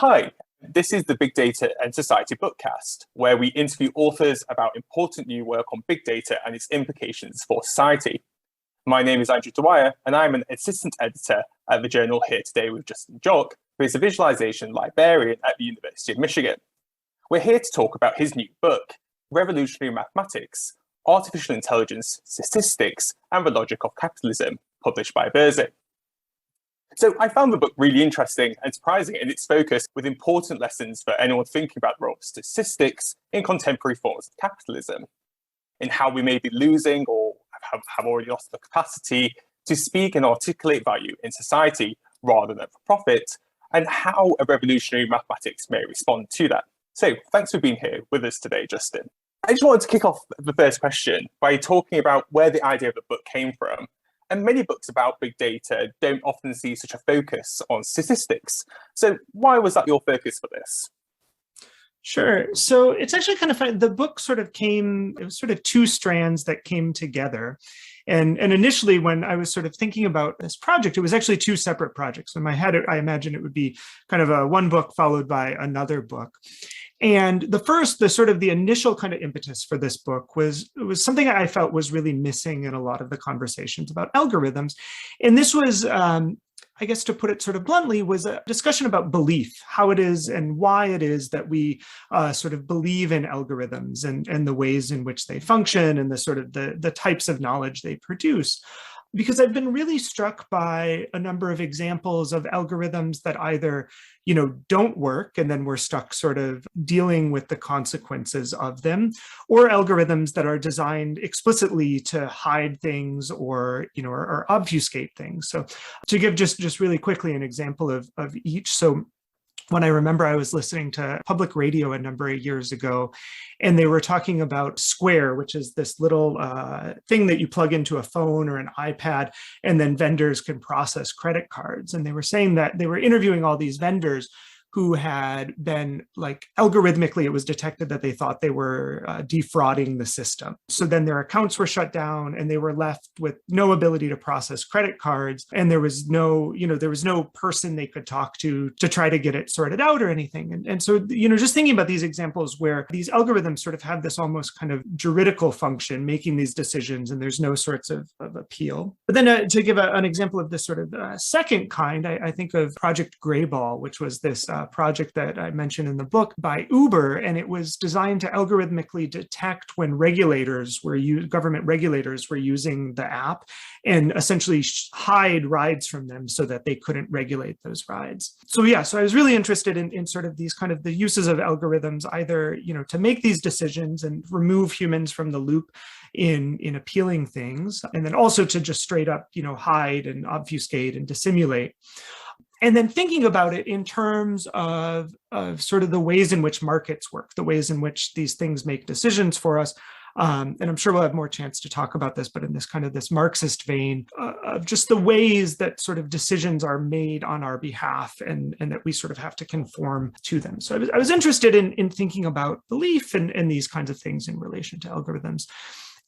Hi, this is the Big Data and Society bookcast, where we interview authors about important new work on big data and its implications for society. My name is Andrew Dwyer, and I'm an assistant editor at the journal here today with Justin Joque, who is a visualization librarian at the University of Michigan. We're here to talk about his new book, Revolutionary Mathematics, Artificial Intelligence, Statistics, and the Logic of Capitalism, published by Verso. So I found the book really interesting and surprising in its focus, with important lessons for anyone thinking about the role of statistics in contemporary forms of capitalism, in how we may be losing or have already lost the capacity to speak and articulate value in society rather than for profit, and how a revolutionary mathematics may respond to that. So thanks for being here with us today, Justin. I just wanted to kick off the first question by talking about where the idea of the book came from. And many books about big data don't often see such a focus on statistics. So why was that your focus for this? Sure. So it's actually kind of funny. The book it was sort of two strands that came together. And initially, when I was sort of thinking about this project, it was actually two separate projects. In my head, I imagine it would be kind of a one book followed by another book. And the initial kind of impetus for this book was something I felt was really missing in a lot of the conversations about algorithms. And this was, I guess to put it sort of bluntly, was a discussion about belief, how it is and why it is that we sort of believe in algorithms and the ways in which they function and the types of knowledge they produce. Because I've been really struck by a number of examples of algorithms that either, don't work and then we're stuck sort of dealing with the consequences of them, or algorithms that are designed explicitly to hide things or obfuscate things. So to give just really quickly an example of each. So when I remember I was listening to public radio a number of years ago, and they were talking about Square, which is this little thing that you plug into a phone or an iPad, and then vendors can process credit cards. And they were saying that they were interviewing all these vendors who had been algorithmically, it was detected that they thought they were defrauding the system. So then their accounts were shut down and they were left with no ability to process credit cards. And there was no person they could talk to try to get it sorted out or anything. And so, just thinking about these examples where these algorithms sort of have this almost kind of juridical function, making these decisions, and there's no sorts of appeal. But then to give an example of this sort of second kind, I think of Project Greyball, which was this project that I mentioned in the book by Uber, and it was designed to algorithmically detect when government regulators were using the app and essentially hide rides from them so that they couldn't regulate those rides. So I was really interested in sort of these kind of the uses of algorithms, either to make these decisions and remove humans from the loop in appealing things, and then also to just straight up hide and obfuscate and dissimulate. And then thinking about it in terms of sort of the ways in which markets work, the ways in which these things make decisions for us. And I'm sure we'll have more chance to talk about this, but in this kind of this Marxist vein of just the ways that sort of decisions are made on our behalf and that we sort of have to conform to them. So I was interested in thinking about belief and these kinds of things in relation to algorithms.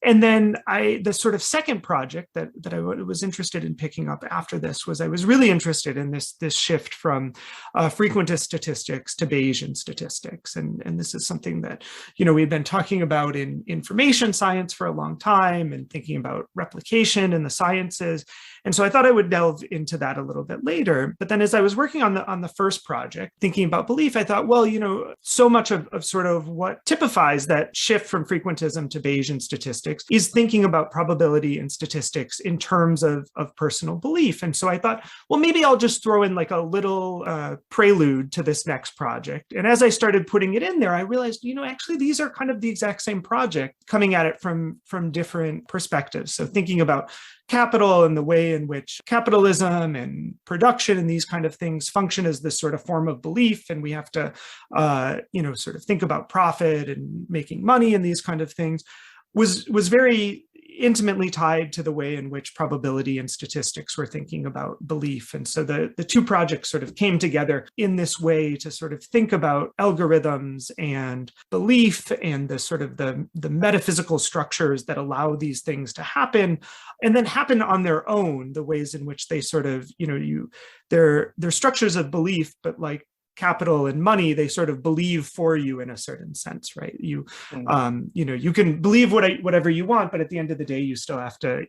And then the sort of second project that I was interested in picking up after this was I was really interested in this shift from frequentist statistics to Bayesian statistics. And this is something that, we've been talking about in information science for a long time and thinking about replication in the sciences. And so I thought I would delve into that a little bit later. But then as I was working on the first project, thinking about belief, I thought, well, so much of sort of what typifies that shift from frequentism to Bayesian statistics is thinking about probability and statistics in terms of personal belief. And so I thought, well, maybe I'll just throw in like a little prelude to this next project. And as I started putting it in there, I realized, actually, these are kind of the exact same project coming at it from different perspectives. So thinking about capital and the way in which capitalism and production and these kind of things function as this sort of form of belief. And we have to, sort of think about profit and making money and these kind of things was very intimately tied to the way in which probability and statistics were thinking about belief. And so the two projects sort of came together in this way to sort of think about algorithms and belief and the sort of the metaphysical structures that allow these things to happen, and then happen on their own, the ways in which they sort of, they're structures of belief, but like capital and money, they sort of believe for you in a certain sense, right? You you can believe whatever you want, but at the end of the day, you still have to,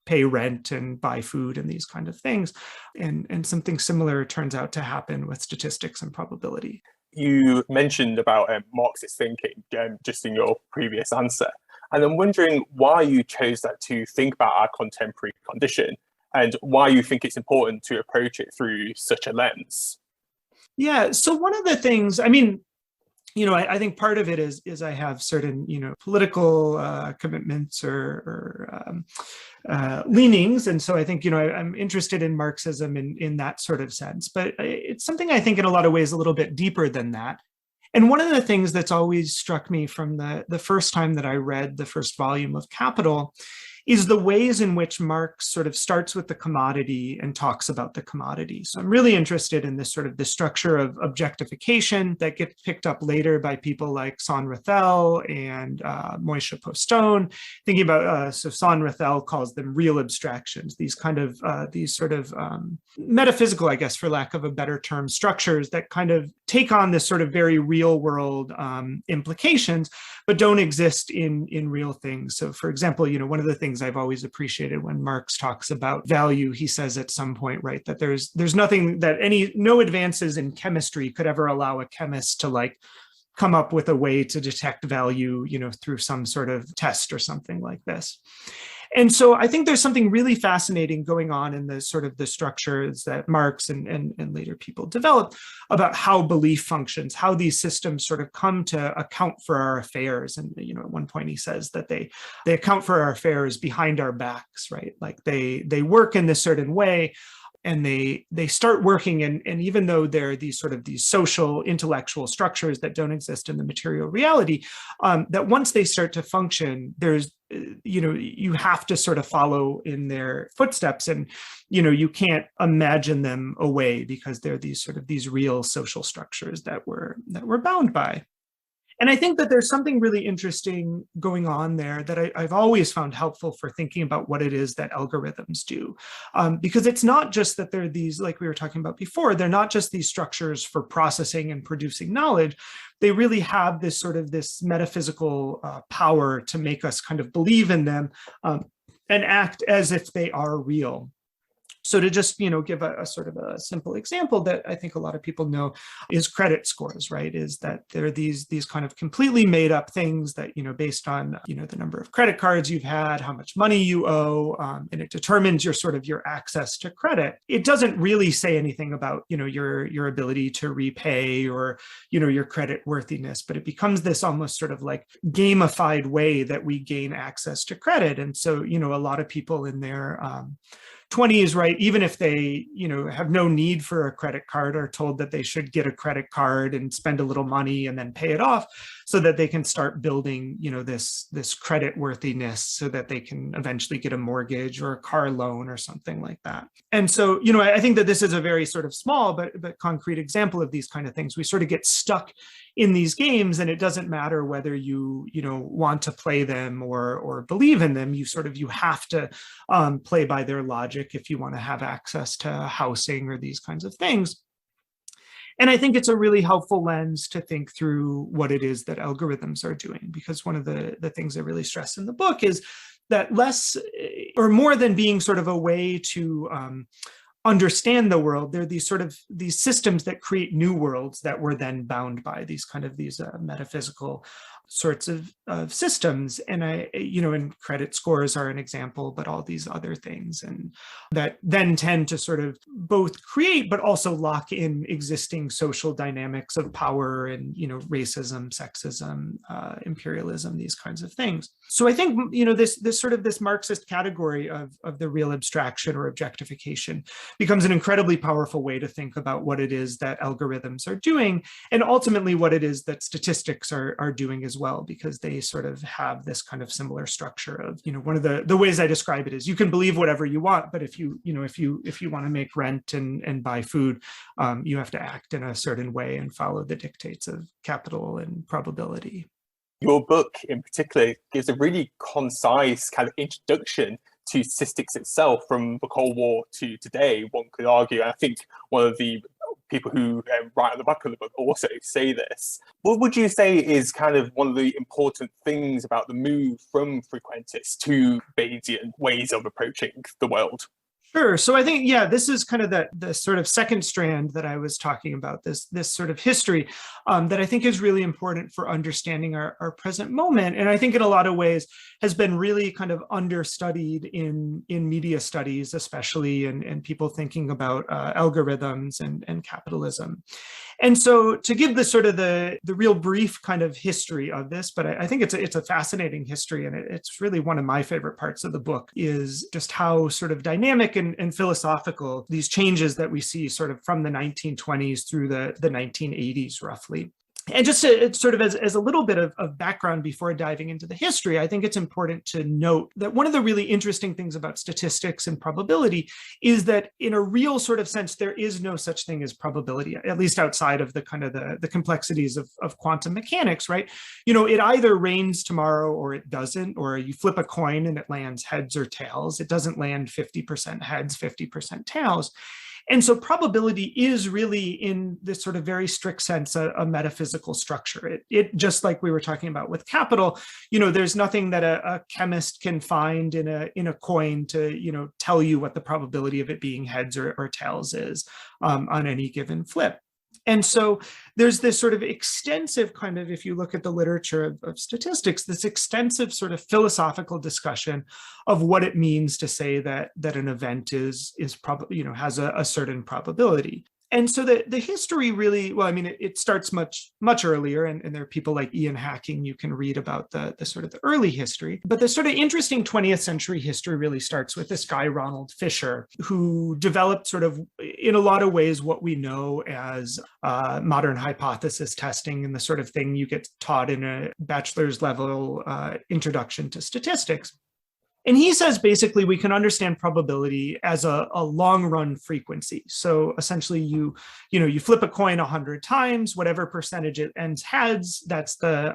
pay rent and buy food and these kind of things. And something similar turns out to happen with statistics and probability. You mentioned about Marxist thinking just in your previous answer. And I'm wondering why you chose that to think about our contemporary condition and why you think it's important to approach it through such a lens. Yeah, so one of the things, I think part of it is I have certain, political commitments or leanings. And so I think, I'm interested in Marxism in that sort of sense. But it's something I think in a lot of ways a little bit deeper than that. And one of the things that's always struck me from the first time that I read the first volume of Capital is the ways in which Marx sort of starts with the commodity and talks about the commodity. So I'm really interested in this sort of the structure of objectification that gets picked up later by people like Sonrathel and Moishe Postone. Thinking about, so Sonrathel calls them real abstractions, these kind of, these sort of metaphysical, I guess, for lack of a better term, structures that kind of take on this sort of very real world implications, but don't exist in real things. So for example, one of the things I've always appreciated when Marx talks about value, he says at some point, right, that there's nothing that no advances in chemistry could ever allow a chemist to come up with a way to detect value, through some sort of test or something like this. And so I think there's something really fascinating going on in the sort of the structures that Marx and later people developed about how belief functions, how these systems sort of come to account for our affairs. And, at one point he says that they account for our affairs behind our backs, right? Like they work in this certain way. And they start working, and even though they're these social intellectual structures that don't exist in the material reality, that once they start to function, there's you have to sort of follow in their footsteps, and you can't imagine them away because they're these real social structures that we're bound by. And I think that there's something really interesting going on there that I've always found helpful for thinking about what it is that algorithms do. Because it's not just that they're these, like we were talking about before, they're not just these structures for processing and producing knowledge. They really have this metaphysical power to make us kind of believe in them and act as if they are real. So to just, give a sort of a simple example that I think a lot of people know is credit scores, right? Is that there are these kind of completely made up things that, based on, the number of credit cards you've had, how much money you owe, and it determines your access to credit. It doesn't really say anything about, your ability to repay or, your credit worthiness, but it becomes this almost sort of like gamified way that we gain access to credit. And so, a lot of people in their 20s, right, even if they, have no need for a credit card, are told that they should get a credit card and spend a little money and then pay it off so that they can start building, this credit worthiness so that they can eventually get a mortgage or a car loan or something like that. And so, I think that this is a very sort of small but concrete example of these kind of things. We sort of get stuck in these games, and it doesn't matter whether you want to play them or believe in them. You have to play by their logic if you want to have access to housing or these kinds of things. And I think it's a really helpful lens to think through what it is that algorithms are doing, because one of the things I really stress in the book is that less or more than being sort of a way to understand the world, they're these systems that create new worlds that we're then bound by, these metaphysical sorts of systems. And and credit scores are an example, but all these other things, and that then tend to sort of both create but also lock in existing social dynamics of power and racism, sexism, imperialism, these kinds of things. So I think this Marxist category of the real abstraction or objectification becomes an incredibly powerful way to think about what it is that algorithms are doing, and ultimately what it is that statistics are doing as well, because they sort of have this kind of similar structure of, one of the ways I describe it is you can believe whatever you want, but if you want to make rent and buy food, you have to act in a certain way and follow the dictates of capital and probability. Your book in particular gives a really concise kind of introduction to statistics itself from the Cold War to today, one could argue. And I think one of the people who write on the back of the book also say this. What would you say is kind of one of the important things about the move from frequentist to Bayesian ways of approaching the world? Sure. So I think, yeah, this is kind of the sort of second strand that I was talking about, this sort of history that I think is really important for understanding our present moment. And I think in a lot of ways has been really kind of understudied in media studies, especially, and people thinking about algorithms and capitalism. And so to give the sort of the real brief kind of history of this, but I think it's a fascinating history, and it's really one of my favorite parts of the book, is just how sort of dynamic and philosophical these changes that we see sort of from the 1920s through the 1980s roughly. And just to, sort of as a little bit of background before diving into the history, I think it's important to note that one of the really interesting things about statistics and probability is that in a real sort of sense, there is no such thing as probability, at least outside of the kind of the complexities of quantum mechanics, right? You know, it either rains tomorrow or it doesn't, or you flip a coin and it lands heads or tails. It doesn't land 50% heads, 50% tails. And so probability is really, in this sort of very strict sense, a metaphysical structure. It just like we were talking about with capital, you know, there's nothing that a chemist can find in a coin to, you know, tell you what the probability of it being heads or tails is on any given flip. And so there's this sort of extensive kind of, if you look at the literature of statistics, this extensive sort of philosophical discussion of what it means to say that an event is probably, you know, has a certain probability. And so the history really, well, I mean, it starts much earlier, and there are people like Ian Hacking you can read about the sort of the early history. But the sort of interesting 20th century history really starts with this guy, Ronald Fisher, who developed sort of, in a lot of ways, what we know as modern hypothesis testing, and the sort of thing you get taught in a bachelor's level introduction to statistics. And he says, basically, we can understand probability as a long run frequency. So essentially, you flip a coin 100 times, whatever percentage it ends heads, that's the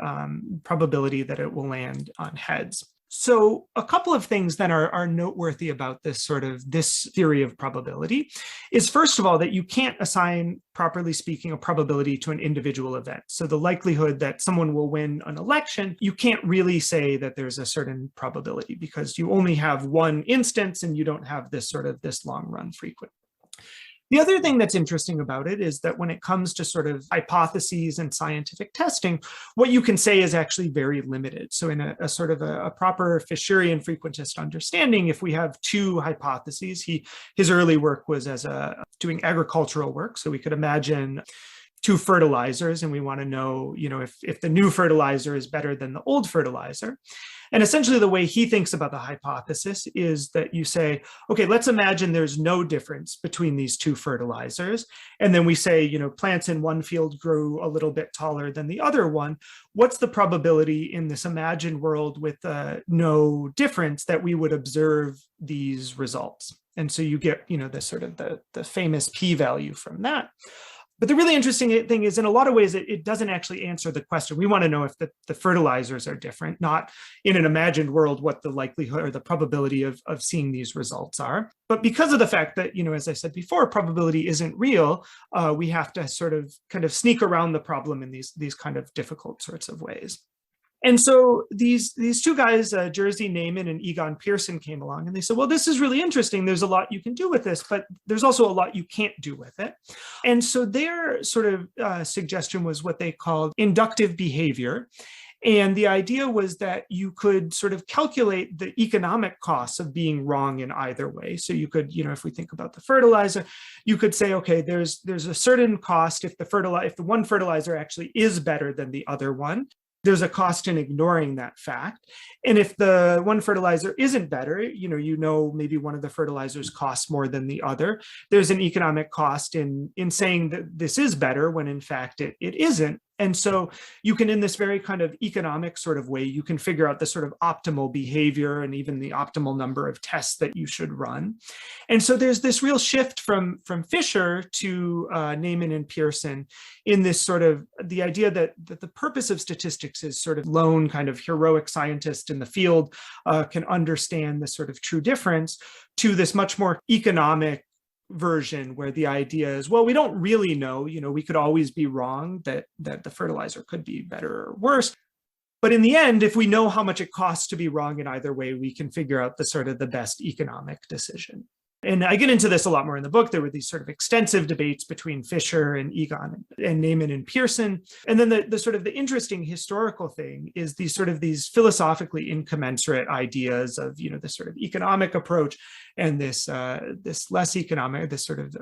probability that it will land on heads. So a couple of things then are noteworthy about this theory of probability is, first of all, that you can't assign, properly speaking, a probability to an individual event. So the likelihood that someone will win an election, you can't really say that there's a certain probability because you only have one instance and you don't have this long run frequency. The other thing that's interesting about it is that when it comes to sort of hypotheses and scientific testing, what you can say is actually very limited. So in a sort of a proper Fisherian frequentist understanding, if we have two hypotheses, his early work was as doing agricultural work. So we could imagine two fertilizers, and we want to know, if the new fertilizer is better than the old fertilizer. And essentially the way he thinks about the hypothesis is that you say, okay, let's imagine there's no difference between these two fertilizers. And then we say, plants in one field grew a little bit taller than the other one. What's the probability in this imagined world with no difference that we would observe these results? And so you get, the sort of the famous p-value from that. But the really interesting thing is, in a lot of ways, it doesn't actually answer the question. We want to know if the fertilizers are different, not in an imagined world what the likelihood or the probability of seeing these results are. But because of the fact that, as I said before, probability isn't real, we have to sort of kind of sneak around the problem in these kind of difficult sorts of ways. And so these two guys, Jerzy Neyman and Egon Pearson, came along and they said, well, this is really interesting. There's a lot you can do with this, but there's also a lot you can't do with it. And so their sort of suggestion was what they called inductive behavior. And the idea was that you could sort of calculate the economic costs of being wrong in either way. So you could, if we think about the fertilizer, you could say, okay, there's a certain cost if the one fertilizer actually is better than the other one. There's a cost in ignoring that fact. And if the one fertilizer isn't better, maybe one of the fertilizers costs more than the other, there's an economic cost in saying that this is better when in fact it isn't. And so you can, in this very kind of economic sort of way, you can figure out the sort of optimal behavior and even the optimal number of tests that you should run. And so there's this real shift from Fisher to Neyman and Pearson in this sort of the idea that the purpose of statistics is sort of lone kind of heroic scientist in the field can understand the sort of true difference, to this much more economic, version where the idea is, well, we don't really know, we could always be wrong that the fertilizer could be better or worse. But in the end, if we know how much it costs to be wrong in either way, we can figure out the best economic decision. And I get into this a lot more in the book. There were these sort of extensive debates between Fisher and Egon and Neyman and Pearson. And then the interesting historical thing is these philosophically incommensurate ideas of, this sort of economic approach and this less economic, this sort of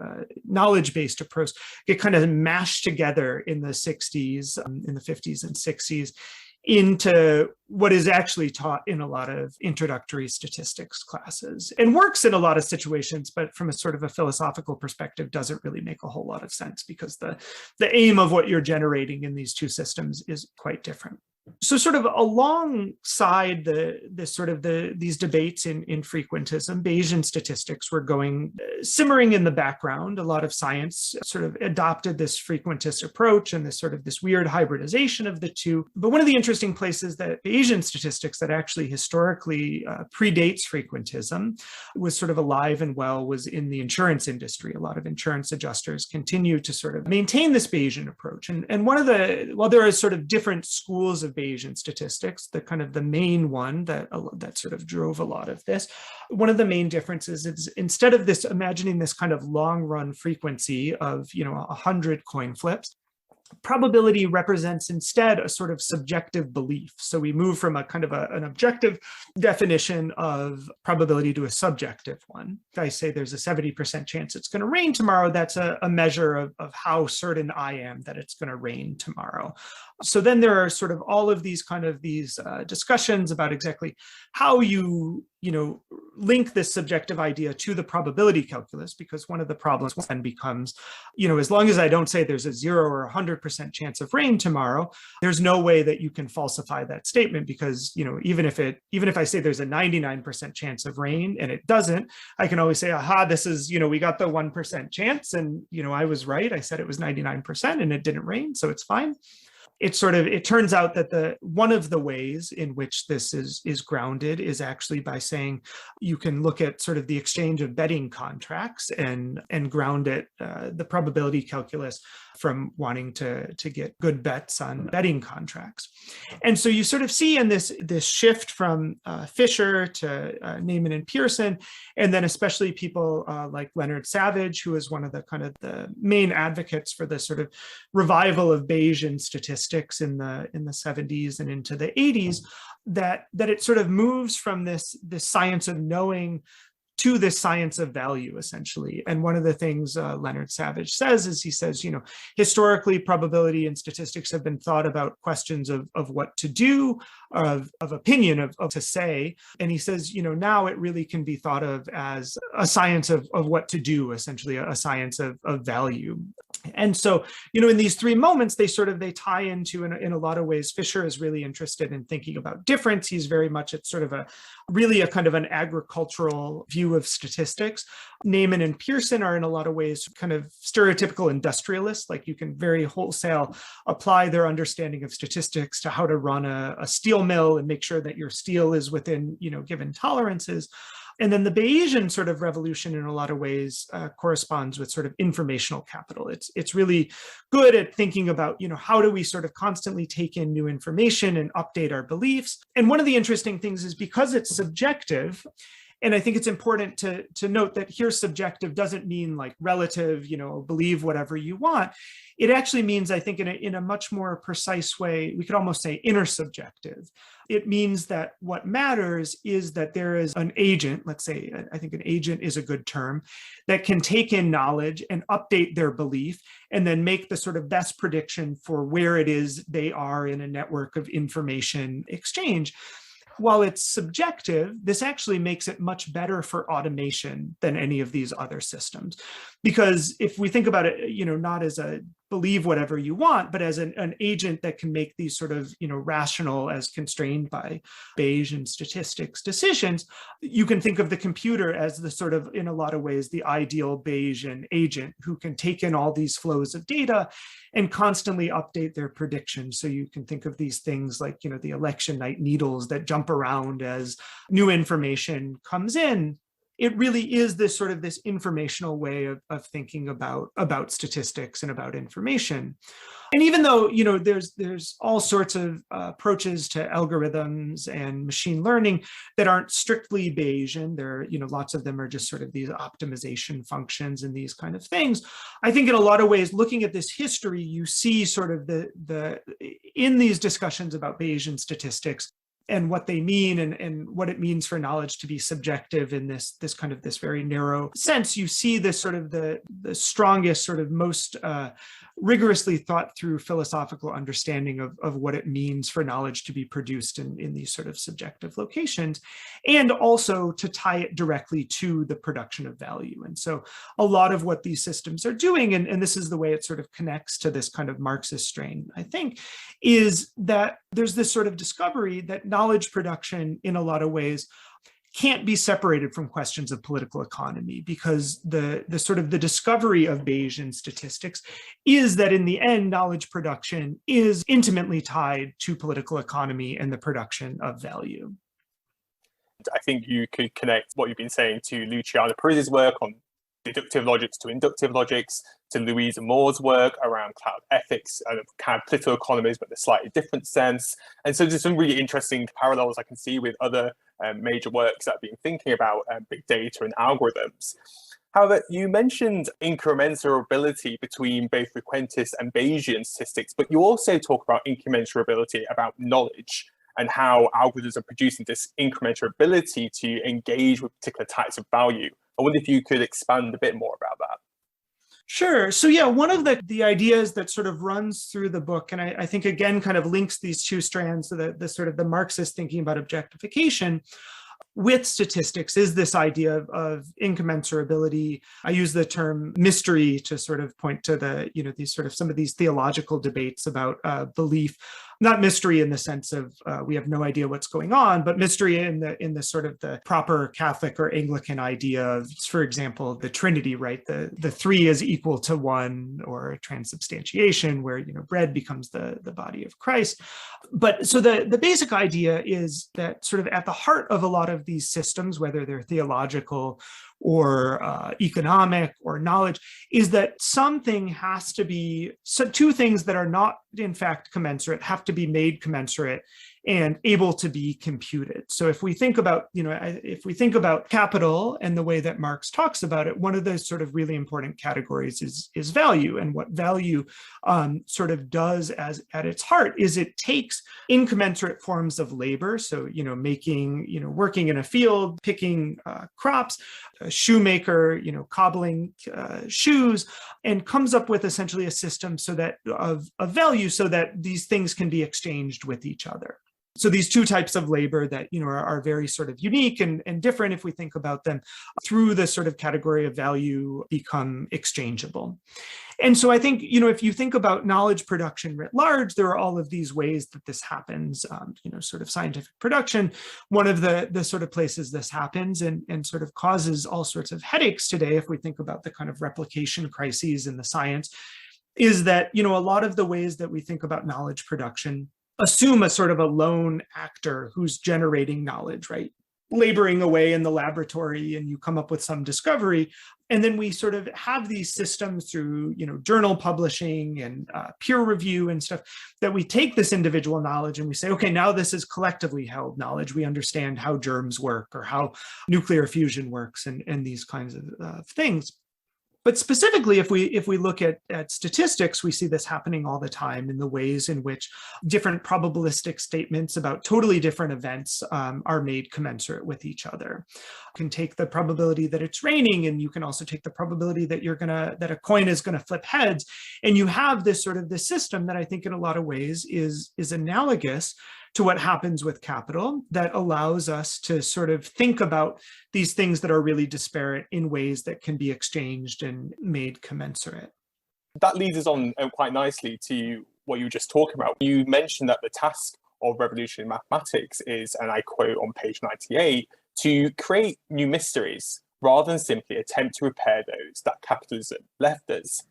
knowledge-based approach get kind of mashed together in the 60s, in the 50s and 60s, into what is actually taught in a lot of introductory statistics classes and works in a lot of situations, but from a sort of a philosophical perspective doesn't really make a whole lot of sense because the aim of what you're generating in these two systems is quite different. So sort of alongside these debates in frequentism, Bayesian statistics were simmering in the background. A lot of science sort of adopted this frequentist approach and this weird hybridization of the two. But one of the interesting places that Bayesian statistics that actually historically predates frequentism was sort of alive and well was in the insurance industry. A lot of insurance adjusters continue to sort of maintain this Bayesian approach. And while there are sort of different schools of Bayesian statistics, the main one that sort of drove a lot of this. One of the main differences is instead of imagining this kind of long run frequency of 100 coin flips, probability represents instead a sort of subjective belief. So we move from a kind of an objective definition of probability to a subjective one. If I say there's a 70% chance it's going to rain tomorrow, that's a measure of how certain I am that it's going to rain tomorrow. So then there are sort of all of these discussions about exactly how you link this subjective idea to the probability calculus, because one of the problems then becomes, as long as I don't say there's a 0 or 100% chance of rain tomorrow, there's no way that you can falsify that statement, because, even if I say there's a 99% chance of rain and it doesn't, I can always say, aha, this is, we got the 1% chance and, I was right. I said it was 99% and it didn't rain, so it's fine. It turns out that one of the ways in which this is grounded is actually by saying you can look at sort of the exchange of betting contracts and ground it, the probability calculus, from wanting to get good bets on betting contracts. And so you sort of see in this shift from Fisher to Neyman and Pearson, and then especially people like Leonard Savage, who is one of the main advocates for the sort of revival of Bayesian statistics in the 70s and into the 80s, that it sort of moves from this science of knowing to this science of value, essentially. And one of the things Leonard Savage says is, he says, historically, probability and statistics have been thought about questions of what to do, of opinion, of to say. And he says, now it really can be thought of as a science of what to do, essentially a science of value. And so, in these three moments, they tie into, in a lot of ways, Fisher is really interested in thinking about difference. He's very much at sort of a kind of an agricultural view of statistics. Neyman and Pearson are in a lot of ways kind of stereotypical industrialists. Like, you can very wholesale apply their understanding of statistics to how to run a steel mill and make sure that your steel is within, given tolerances. And then the Bayesian sort of revolution in a lot of ways corresponds with sort of informational capital. It's really good at thinking about, how do we sort of constantly take in new information and update our beliefs. And one of the interesting things is, because it's subjective, and I think it's important to note that here subjective doesn't mean like relative, believe whatever you want. It actually means, I think, in a much more precise way, we could almost say intersubjective. It means that what matters is that there is an agent, let's say, I think an agent is a good term, that can take in knowledge and update their belief and then make the sort of best prediction for where it is they are in a network of information exchange. While it's subjective, this actually makes it much better for automation than any of these other systems. Because if we think about it, not as a believe whatever you want, but as an agent that can make these sort of, rational, as constrained by Bayesian statistics decisions, you can think of the computer as the sort of, in a lot of ways, the ideal Bayesian agent who can take in all these flows of data and constantly update their predictions. So you can think of these things like, the election night needles that jump around as new information comes in. it really is this sort of this informational way of thinking about statistics and about information. And even though, there's all sorts of approaches to algorithms and machine learning that aren't strictly Bayesian, lots of them are just sort of these optimization functions and these kind of things. I think in a lot of ways, looking at this history, you see sort of in these discussions about Bayesian statistics and what they mean and what it means for knowledge to be subjective in this very narrow sense, you see this sort of the strongest, sort of most rigorously thought through philosophical understanding of what it means for knowledge to be produced in these sort of subjective locations, and also to tie it directly to the production of value. And so a lot of what these systems are doing, and this is the way it sort of connects to this kind of Marxist strain, I think, is that there's this sort of discovery that knowledge production in a lot of ways can't be separated from questions of political economy, because the sort of the discovery of Bayesian statistics is that in the end, knowledge production is intimately tied to political economy and the production of value. I think you could connect what you've been saying to Luciano Parise's work on deductive logics to inductive logics, to Louisa Moore's work around cloud ethics and kind of political economies, but in a slightly different sense. And so there's some really interesting parallels I can see with other major works that have been thinking about big data and algorithms. However, you mentioned incrementality between both frequentist and Bayesian statistics, but you also talk about incrementality about knowledge and how algorithms are producing this incrementality to engage with particular types of value. I wonder if you could expand a bit more about that. Sure. So yeah, one of the ideas that sort of runs through the book, and I think again kind of links these two strands, so the sort of the Marxist thinking about objectification with statistics, is this idea of incommensurability. I use the term mystery to sort of point to these sort of some of these theological debates about belief. Not mystery in the sense of we have no idea what's going on, but mystery in the sort of the proper Catholic or Anglican idea of, for example, the Trinity, right? The three is equal to one, or transubstantiation, where bread becomes the body of Christ. But so the basic idea is that sort of at the heart of a lot of these systems, whether they're theological or economic or knowledge, is that something has to be, so two things that are not in fact commensurate have to be made commensurate and able to be computed. So if we think about, capital and the way that Marx talks about it, one of the sort of really important categories is value. And what value sort of does at its heart is it takes incommensurate forms of labor. So, making, working in a field, picking crops, a shoemaker, cobbling shoes, and comes up with essentially a system so that of value, so that these things can be exchanged with each other. So these two types of labor that are very sort of unique and different, if we think about them through the sort of category of value, become exchangeable. And so I think, if you think about knowledge production writ large, there are all of these ways that this happens, sort of scientific production. One of the sort of places this happens and sort of causes all sorts of headaches today, if we think about the kind of replication crises in the science, is that, a lot of the ways that we think about knowledge production assume a sort of a lone actor who's generating knowledge, right? Laboring away in the laboratory, and you come up with some discovery. And then we sort of have these systems through, journal publishing and peer review and stuff, that we take this individual knowledge and we say, okay, now this is collectively held knowledge. We understand how germs work or how nuclear fusion works and these kinds of things. But specifically, if we look at statistics, we see this happening all the time in the ways in which different probabilistic statements about totally different events are made commensurate with each other. You can take the probability that it's raining, and you can also take the probability that that a coin is going to flip heads, and you have this sort of this system that I think in a lot of ways is analogous to what happens with capital, that allows us to sort of think about these things that are really disparate in ways that can be exchanged and made commensurate. That leads us on quite nicely to what you were just talking about. You mentioned that the task of revolutionary mathematics is, and I quote on page 98, to create new mysteries rather than simply attempt to repair those that capitalism left us.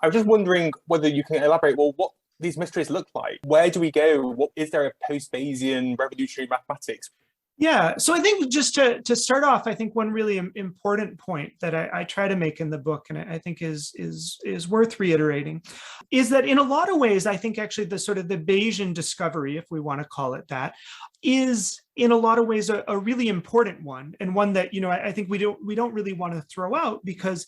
I was just wondering whether you can elaborate, what these mysteries look like. Where do we go? Is there a post-Bayesian revolutionary mathematics? Yeah, so I think just to start off, I think one really important point that I try to make in the book, and I think is worth reiterating, is that in a lot of ways, I think actually the sort of the Bayesian discovery, if we want to call it that, is in a lot of ways a really important one, and one that I think we don't really want to throw out, because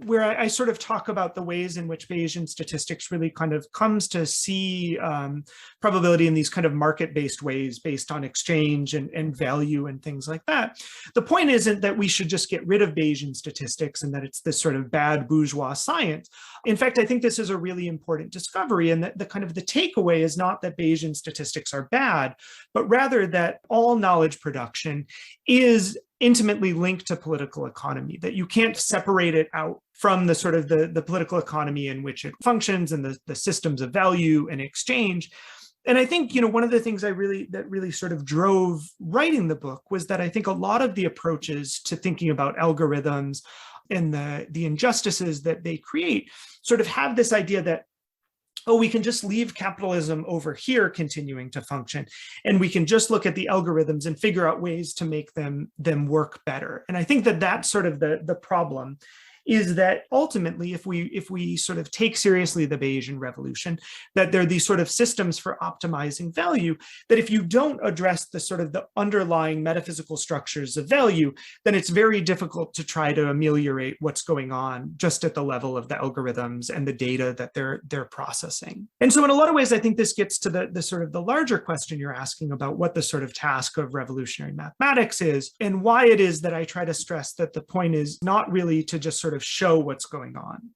where I sort of talk about the ways in which Bayesian statistics really kind of comes to see probability in these kind of market-based ways, based on exchange and value and things like that. The point isn't that we should just get rid of Bayesian statistics and that it's this sort of bad bourgeois science. In fact, I think this is a really important discovery, and that the kind of the takeaway is not that Bayesian statistics are bad, but rather that all knowledge production is intimately linked to political economy, that you can't separate it out from the sort of the political economy in which it functions and the systems of value and exchange. And I think, one of the things that really sort of drove writing the book was that I think a lot of the approaches to thinking about algorithms and the injustices that they create sort of have this idea that, oh, we can just leave capitalism over here continuing to function, and we can just look at the algorithms and figure out ways to make them work better. And I think that that's sort of the problem, is that ultimately, if we sort of take seriously the Bayesian revolution, that there are these sort of systems for optimizing value, that if you don't address the sort of the underlying metaphysical structures of value, then it's very difficult to try to ameliorate what's going on just at the level of the algorithms and the data that they're processing. And so in a lot of ways, I think this gets to the sort of the larger question you're asking about what the sort of task of revolutionary mathematics is, and why it is that I try to stress that the point is not really to just sort of show what's going on.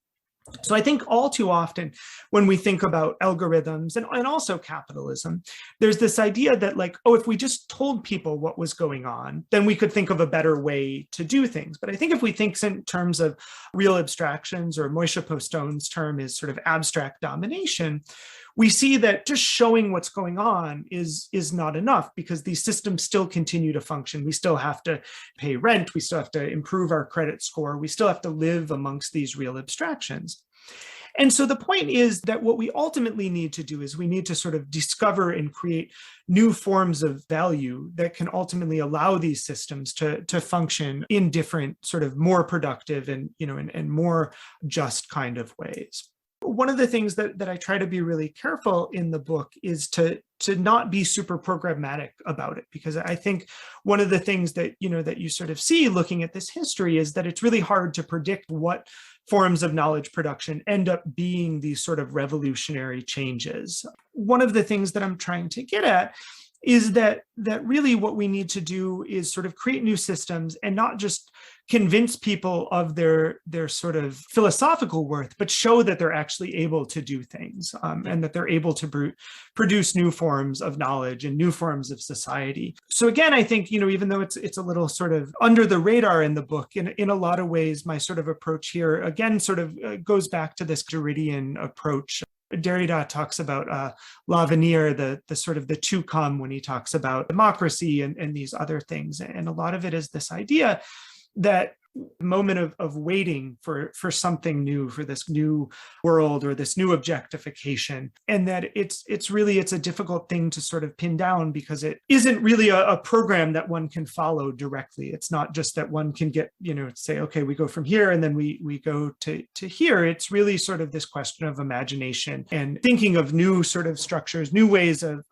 So I think all too often when we think about algorithms and also capitalism, there's this idea that like, oh, if we just told people what was going on, then we could think of a better way to do things. But I think if we think in terms of real abstractions, or Moishe Postone's term is sort of abstract domination, we see that just showing what's going on is not enough, because these systems still continue to function. We still have to pay rent. We still have to improve our credit score. We still have to live amongst these real abstractions. And so the point is that what we ultimately need to do is we need to sort of discover and create new forms of value that can ultimately allow these systems to function in different sort of more productive and more just kind of ways. One of the things that I try to be really careful in the book is to not be super programmatic about it, because I think one of the things that you sort of see looking at this history is that it's really hard to predict what forms of knowledge production end up being these sort of revolutionary changes. One of the things that I'm trying to get at is that really what we need to do is sort of create new systems and not just convince people of their sort of philosophical worth, but show that they're actually able to do things, and that they're able to produce new forms of knowledge and new forms of society. So again, I think, even though it's a little sort of under the radar in the book, in a lot of ways, my sort of approach here, again, sort of goes back to this Derridian approach. Derrida talks about l'avenir, the sort of the to come, when he talks about democracy and these other things. And a lot of it is this idea that moment of waiting for something new, for this new world or this new objectification, and that it's a difficult thing to sort of pin down, because it isn't really a program that one can follow directly. It's not just that one can get, say, okay, we go from here and then we go to here. It's really sort of this question of imagination and thinking of new sort of structures, new ways of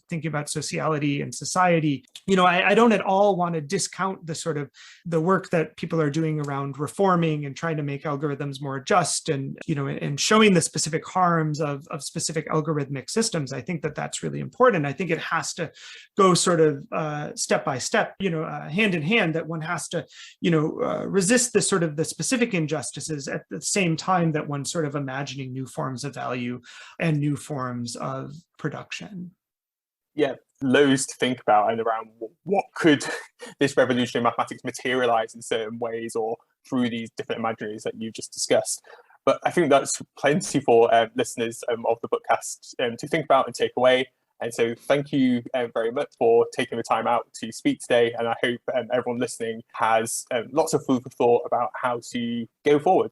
thinking about sociality and society. I don't at all want to discount the sort of the work that people are doing around reforming and trying to make algorithms more just, and and showing the specific harms of specific algorithmic systems. I think that that's really important. I think it has to go sort of step by step, hand in hand, that one has to resist the sort of the specific injustices at the same time that one's sort of imagining new forms of value and new forms of production. Yeah, loads to think about, and around what could this revolutionary mathematics materialize in certain ways or through these different imaginaries that you just discussed. But I think that's plenty for listeners of the bookcast to think about and take away. And so thank you very much for taking the time out to speak today. And I hope everyone listening has lots of food for thought about how to go forward.